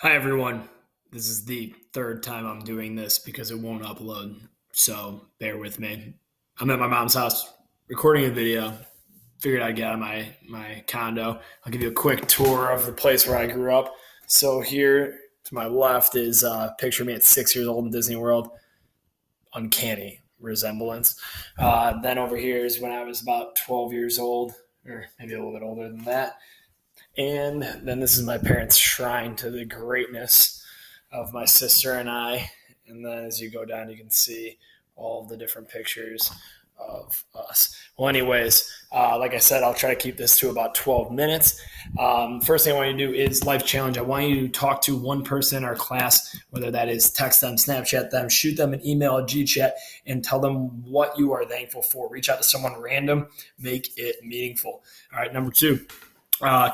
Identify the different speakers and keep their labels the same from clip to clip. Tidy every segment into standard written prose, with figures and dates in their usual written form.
Speaker 1: Hi, everyone. This is the third time I'm doing this because it won't upload. So bear with me. I'm at my mom's house recording a video. Figured I'd get out of my condo. I'll give you a quick tour of the place where I grew up. So here to my left is a picture of me at 6 years old in Disney World. Uncanny resemblance. Then over here is when I was about 12 years old, or maybe a little bit older than that. And then this is my parents' shrine to the greatness of my sister and I. And then as you go down, you can see all of the different pictures of us. Well, anyways, like I said, I'll try to keep this to about 12 minutes. First thing I want you to do is life challenge. I want you to talk to one person in our class, whether that is text them, Snapchat them, shoot them an email, a G-chat, and tell them what you are thankful for. Reach out to someone random, make it meaningful. All right, number two.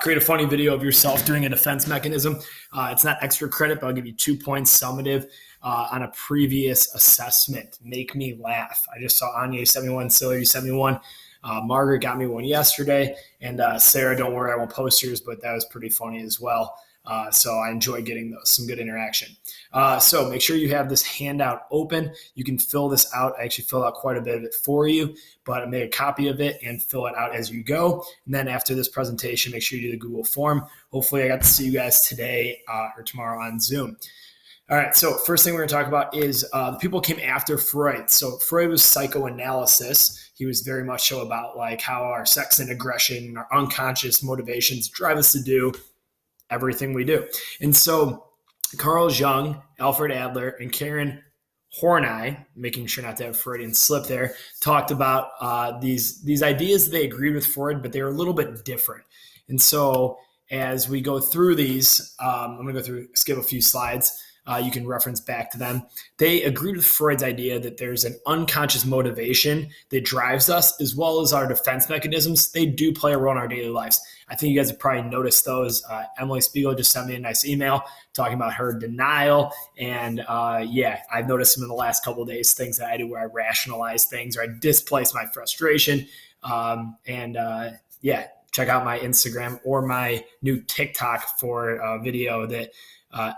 Speaker 1: Create a funny video of yourself doing a defense mechanism. It's not extra credit, but I'll give you 2 points summative on a previous assessment. Make me laugh. I just saw Anya 71, Celery 71. Margaret got me one yesterday. And Sarah, don't worry, I won't post yours, but that was pretty funny as well. So I enjoy getting those, some good interaction. So make sure you have this handout open. You can fill this out. I actually filled out quite a bit of it for you, but I made a copy of it and fill it out as you go. And then after this presentation, make sure you do the Google form. Hopefully I got to see you guys today or tomorrow on Zoom. All right, so first thing we're going to talk about is the people came after Freud. So Freud was psychoanalysis. He was very much so about like how our sex and aggression, our unconscious motivations drive us to do everything we do. And so Carl Jung, Alfred Adler, and Karen Horney, making sure not to have Freudian slip there, talked about these ideas that they agreed with Freud, but they were a little bit different. And so as we go through these, I'm going to skip a few slides. You can reference back to them. They agreed with Freud's idea that there's an unconscious motivation that drives us, as well as our defense mechanisms. They do play a role in our daily lives. I think you guys have probably noticed those. Emily Spiegel just sent me a nice email talking about her denial. And I've noticed them in the last couple of days, things that I do where I rationalize things or I displace my frustration. Check out my Instagram or my new TikTok for a video that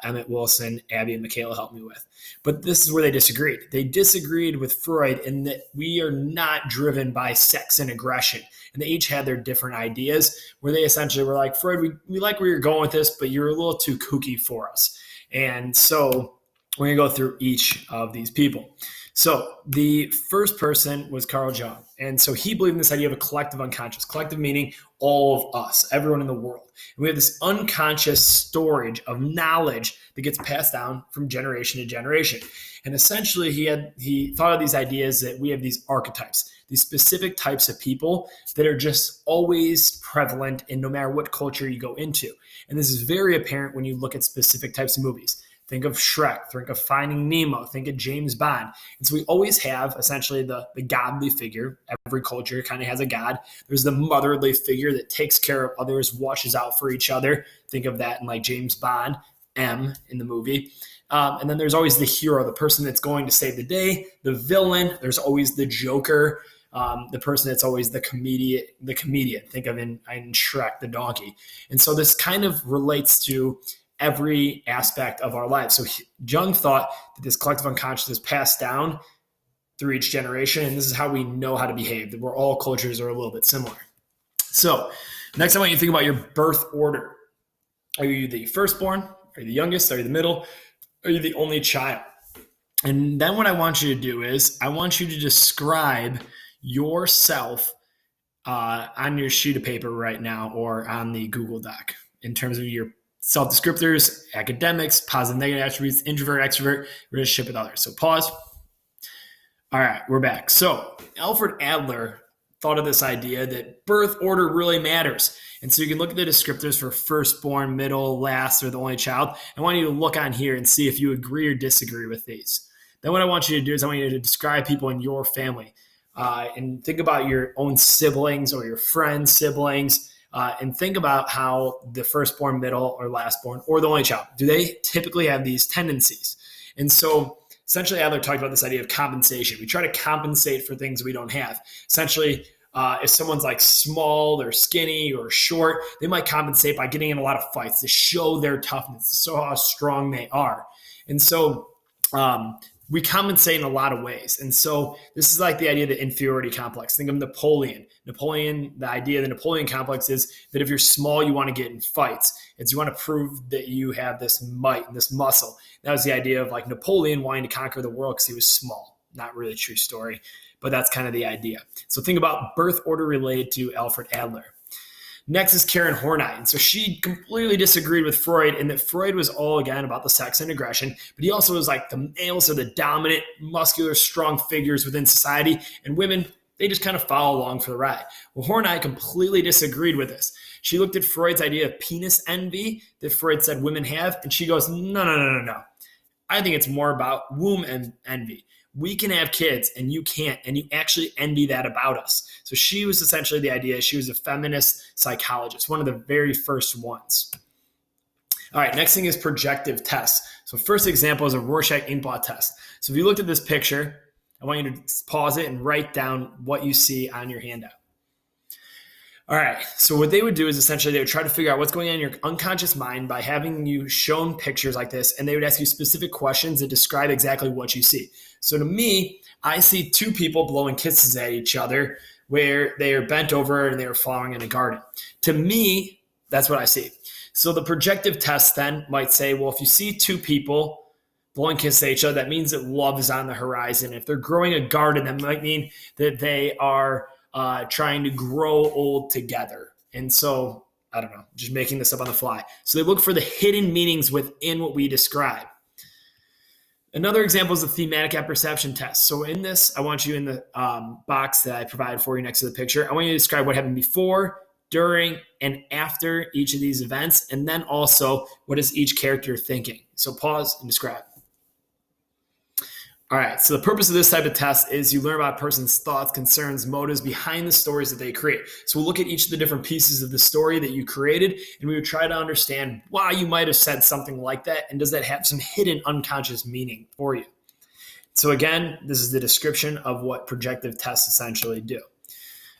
Speaker 1: Emmett Wilson, Abby, and Michaela helped me with. But this is where they disagreed. They disagreed with Freud in that we are not driven by sex and aggression. And they each had their different ideas where they essentially were like, Freud, we like where you're going with this, but you're a little too kooky for us. And so we're going to go through each of these people. So the first person was Carl Jung. And so he believed in this idea of a collective unconscious, collective meaning all of us, everyone in the world. And we have this unconscious storage of knowledge that gets passed down from generation to generation. And essentially he thought of these ideas that we have these archetypes, these specific types of people that are just always prevalent in no matter what culture you go into. And this is very apparent when you look at specific types of movies. Think of Shrek, think of Finding Nemo, think of James Bond. And so we always have essentially the godly figure. Every culture kind of has a god. There's the motherly figure that takes care of others, watches out for each other. Think of that in like James Bond, M in the movie. And then there's always the hero, the person that's going to save the day, the villain. There's always the Joker, the person that's always the comedian. Think of in Shrek, the donkey. And so this kind of relates to every aspect of our lives. So Jung thought that this collective unconscious is passed down through each generation, and this is how we know how to behave, that we're all cultures are a little bit similar. So next I want you to think about your birth order. Are you the firstborn? Are you the youngest? Are you the middle? Are you the only child? And then what I want you to do is I want you to describe yourself on your sheet of paper right now or on the Google Doc in terms of your self-descriptors, academics, positive, negative attributes, introvert, extrovert, relationship with others. So pause. All right, we're back. So Alfred Adler thought of this idea that birth order really matters. And so you can look at the descriptors for firstborn, middle, last, or the only child. I want you to look on here and see if you agree or disagree with these. Then what I want you to do is I want you to describe people in your family and think about your own siblings or your friends' siblings. And think about how the firstborn, middle, or lastborn, or the only child, do they typically have these tendencies? And so essentially Adler talked about this idea of compensation. We try to compensate for things we don't have. Essentially, If someone's like small or skinny or short, they might compensate by getting in a lot of fights to show their toughness, to show how strong they are. And so we compensate in a lot of ways. And so this is like the idea of the inferiority complex. Think of Napoleon. The idea of the Napoleon complex is that if you're small, you want to get in fights. It's you want to prove that you have this might and this muscle. That was the idea of like Napoleon wanting to conquer the world because he was small. Not really a true story, but that's kind of the idea. So think about birth order related to Alfred Adler. Next is Karen Horney. And so she completely disagreed with Freud in that Freud was all, again, about the sex and aggression, but he also was like the males are the dominant, muscular, strong figures within society, and women, they just kind of follow along for the ride. Well, Horney completely disagreed with this. She looked at Freud's idea of penis envy that Freud said women have, and she goes, no. I think it's more about womb envy. We can have kids and you can't, and you actually envy that about us. So she was essentially the idea. She was a feminist psychologist, one of the very first ones. All right, next thing is projective tests. So first example is a Rorschach inkblot test. So if you looked at this picture, I want you to pause it and write down what you see on your handout. All right, so what they would do is essentially they would try to figure out what's going on in your unconscious mind by having you shown pictures like this, and they would ask you specific questions that describe exactly what you see. So to me, I see two people blowing kisses at each other where they are bent over and they are flowering in a garden. To me, that's what I see. So the projective test then might say, well, if you see two people blowing kisses at each other, that means that love is on the horizon. If they're growing a garden, that might mean that they are trying to grow old together. And so, I don't know, just making this up on the fly. So they look for the hidden meanings within what we describe. Another example is the thematic apperception test. So in this, I want you in the box that I provided for you next to the picture, I want you to describe what happened before, during, and after each of these events, and then also what is each character thinking. So pause and describe. All right, so the purpose of this type of test is you learn about a person's thoughts, concerns, motives behind the stories that they create. So we'll look at each of the different pieces of the story that you created, and we would try to understand why you might have said something like that, and does that have some hidden unconscious meaning for you? So again, this is the description of what projective tests essentially do.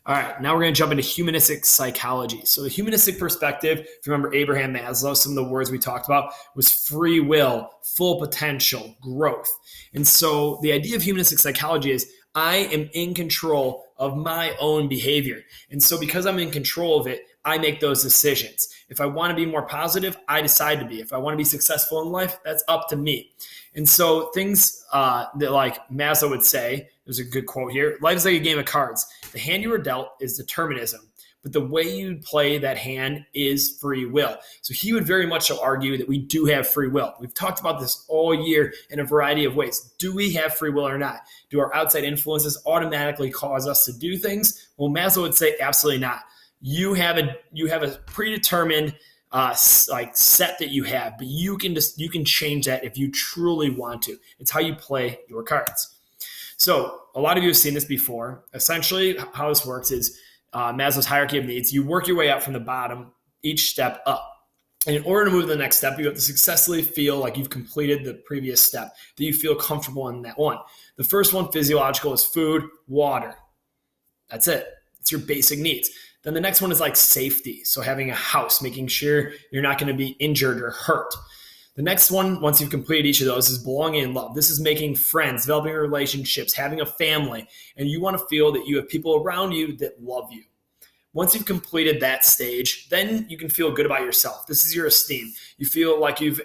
Speaker 1: All right, now we're going to jump into humanistic psychology. So the humanistic perspective, if you remember Abraham Maslow, some of the words we talked about was free will, full potential, growth. And so the idea of humanistic psychology is I am in control of my own behavior. And so because I'm in control of it, I make those decisions. If I want to be more positive, I decide to be. If I want to be successful in life, that's up to me. And so things that like Maslow would say, there's a good quote here, life is like a game of cards. The hand you were dealt is determinism, but the way you play that hand is free will. So he would very much so argue that we do have free will. We've talked about this all year in a variety of ways. Do we have free will or not? Do our outside influences automatically cause us to do things? Well, Maslow would say absolutely not. You have a predetermined set that you have, but you can change that if you truly want to. It's how you play your cards. So a lot of you have seen this before. Essentially, how this works is Maslow's hierarchy of needs. You work your way up from the bottom, each step up. And in order to move to the next step, you have to successfully feel like you've completed the previous step, that you feel comfortable in that one. The first one, physiological, is food, water. That's it. It's your basic needs. Then the next one is like safety. So having a house, making sure you're not going to be injured or hurt. The next one, once you've completed each of those, is belonging and love. This is making friends, developing relationships, having a family, and you want to feel that you have people around you that love you. Once you've completed that stage, then you can feel good about yourself. This is your esteem. You feel like you've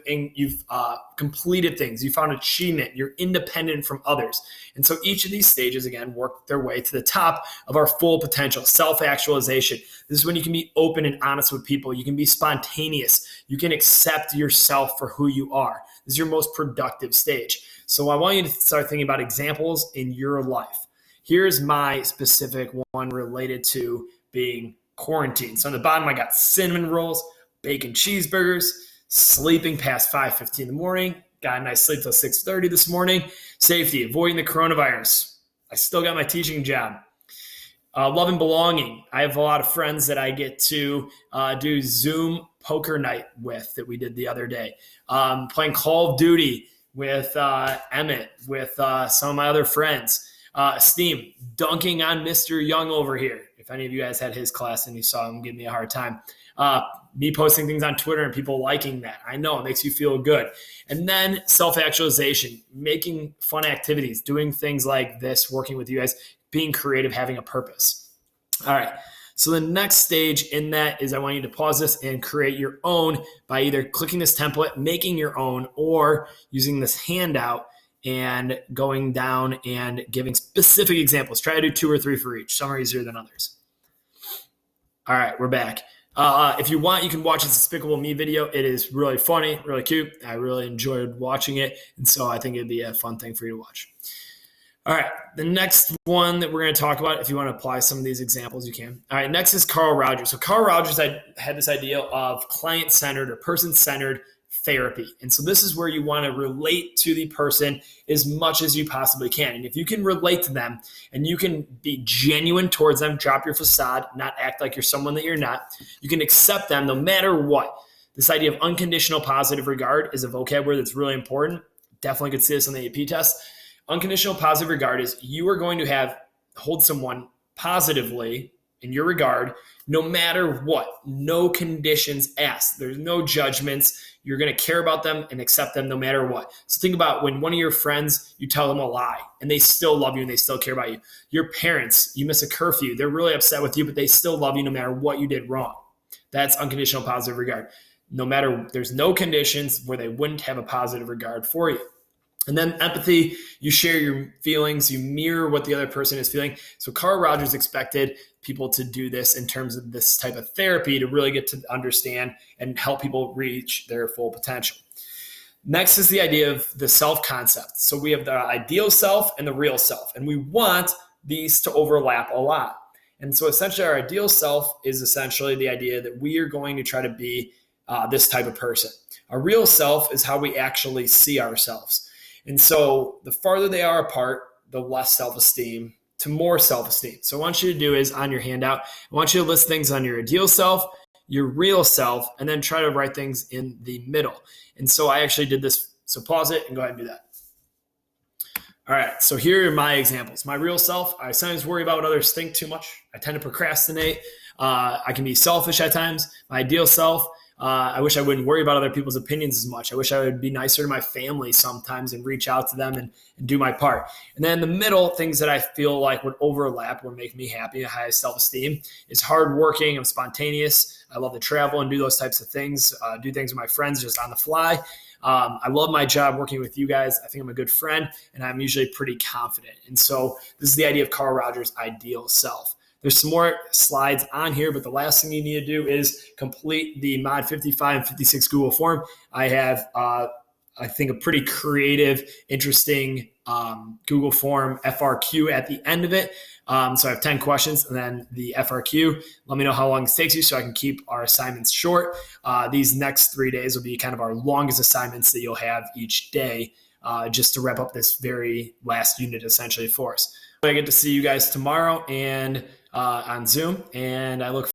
Speaker 1: completed things. You found achievement. You're independent from others. And so each of these stages, again, work their way to the top of our full potential, self-actualization. This is when you can be open and honest with people. You can be spontaneous. You can accept yourself for who you are. This is your most productive stage. So I want you to start thinking about examples in your life. Here's my specific one related to being quarantined. So on the bottom, I got cinnamon rolls, bacon cheeseburgers, sleeping past 5:15 in the morning, got a nice sleep till 6:30 this morning, safety, avoiding the coronavirus. I still got my teaching job. Love and belonging. I have a lot of friends that I get to do Zoom poker night with that we did the other day. Playing Call of Duty with Emmett, with some of my other friends. Esteem, dunking on Mr. Young over here. If any of you guys had his class and you saw him give me a hard time. Me posting things on Twitter and people liking that. I know it makes you feel good. And then self-actualization, making fun activities, doing things like this, working with you guys, being creative, having a purpose. All right. So the next stage in that is I want you to pause this and create your own by either clicking this template, making your own, or using this handout and going down and giving specific examples. Try to do 2 or 3 for each. Some are easier than others. All right, we're back. If you want, you can watch this Despicable Me video. It is really funny, really cute. I really enjoyed watching it, and so I think it'd be a fun thing for you to watch. All right, the next one that we're going to talk about, if you want to apply some of these examples, you can. All right, next is Carl Rogers. So Carl Rogers had this idea of client-centered or person-centered therapy. And so this is where you want to relate to the person as much as you possibly can. And if you can relate to them and you can be genuine towards them, drop your facade, not act like you're someone that you're not, you can accept them no matter what. This idea of unconditional positive regard is a vocabulary that's really important. Definitely could see this on the AP test. Unconditional positive regard is you are going to hold someone positively in your regard no matter what. No conditions asked. There's no judgments. You're going to care about them and accept them no matter what. So think about when one of your friends, you tell them a lie and they still love you and they still care about you. Your parents, you miss a curfew. They're really upset with you, but they still love you no matter what you did wrong. That's unconditional positive regard. No matter, there's no conditions where they wouldn't have a positive regard for you. And then empathy, you share your feelings, you mirror what the other person is feeling. So Carl Rogers expected people to do this in terms of this type of therapy to really get to understand and help people reach their full potential. Next is the idea of the self-concept. So we have the ideal self and the real self, and we want these to overlap a lot. And so essentially our ideal self is essentially the idea that we are going to try to be this type of person. Our real self is how we actually see ourselves. And so the farther they are apart, the less self-esteem to more self-esteem. So what I want you to do is on your handout, I want you to list things on your ideal self, your real self, and then try to write things in the middle. And so I actually did this. So pause it and go ahead and do that. All right, so here are my examples. My real self, I sometimes worry about what others think too much. I tend to procrastinate. I can be selfish at times. My ideal self, I wish I wouldn't worry about other people's opinions as much. I wish I would be nicer to my family sometimes and reach out to them and do my part. And then in the middle, things that I feel like would overlap, would make me happy, high self-esteem, is hardworking. I'm spontaneous. I love to travel and do those types of things, do things with my friends just on the fly. I love my job working with you guys. I think I'm a good friend, and I'm usually pretty confident. And so this is the idea of Carl Rogers' ideal self. There's some more slides on here, but the last thing you need to do is complete the Mod 55 and 56 Google form. I have, I think, a pretty creative, interesting Google form FRQ at the end of it. So I have 10 questions and then the FRQ. Let me know how long this takes you so I can keep our assignments short. These next 3 days will be kind of our longest assignments that you'll have each day, just to wrap up this very last unit essentially for us. I get to see you guys tomorrow and on Zoom, and I look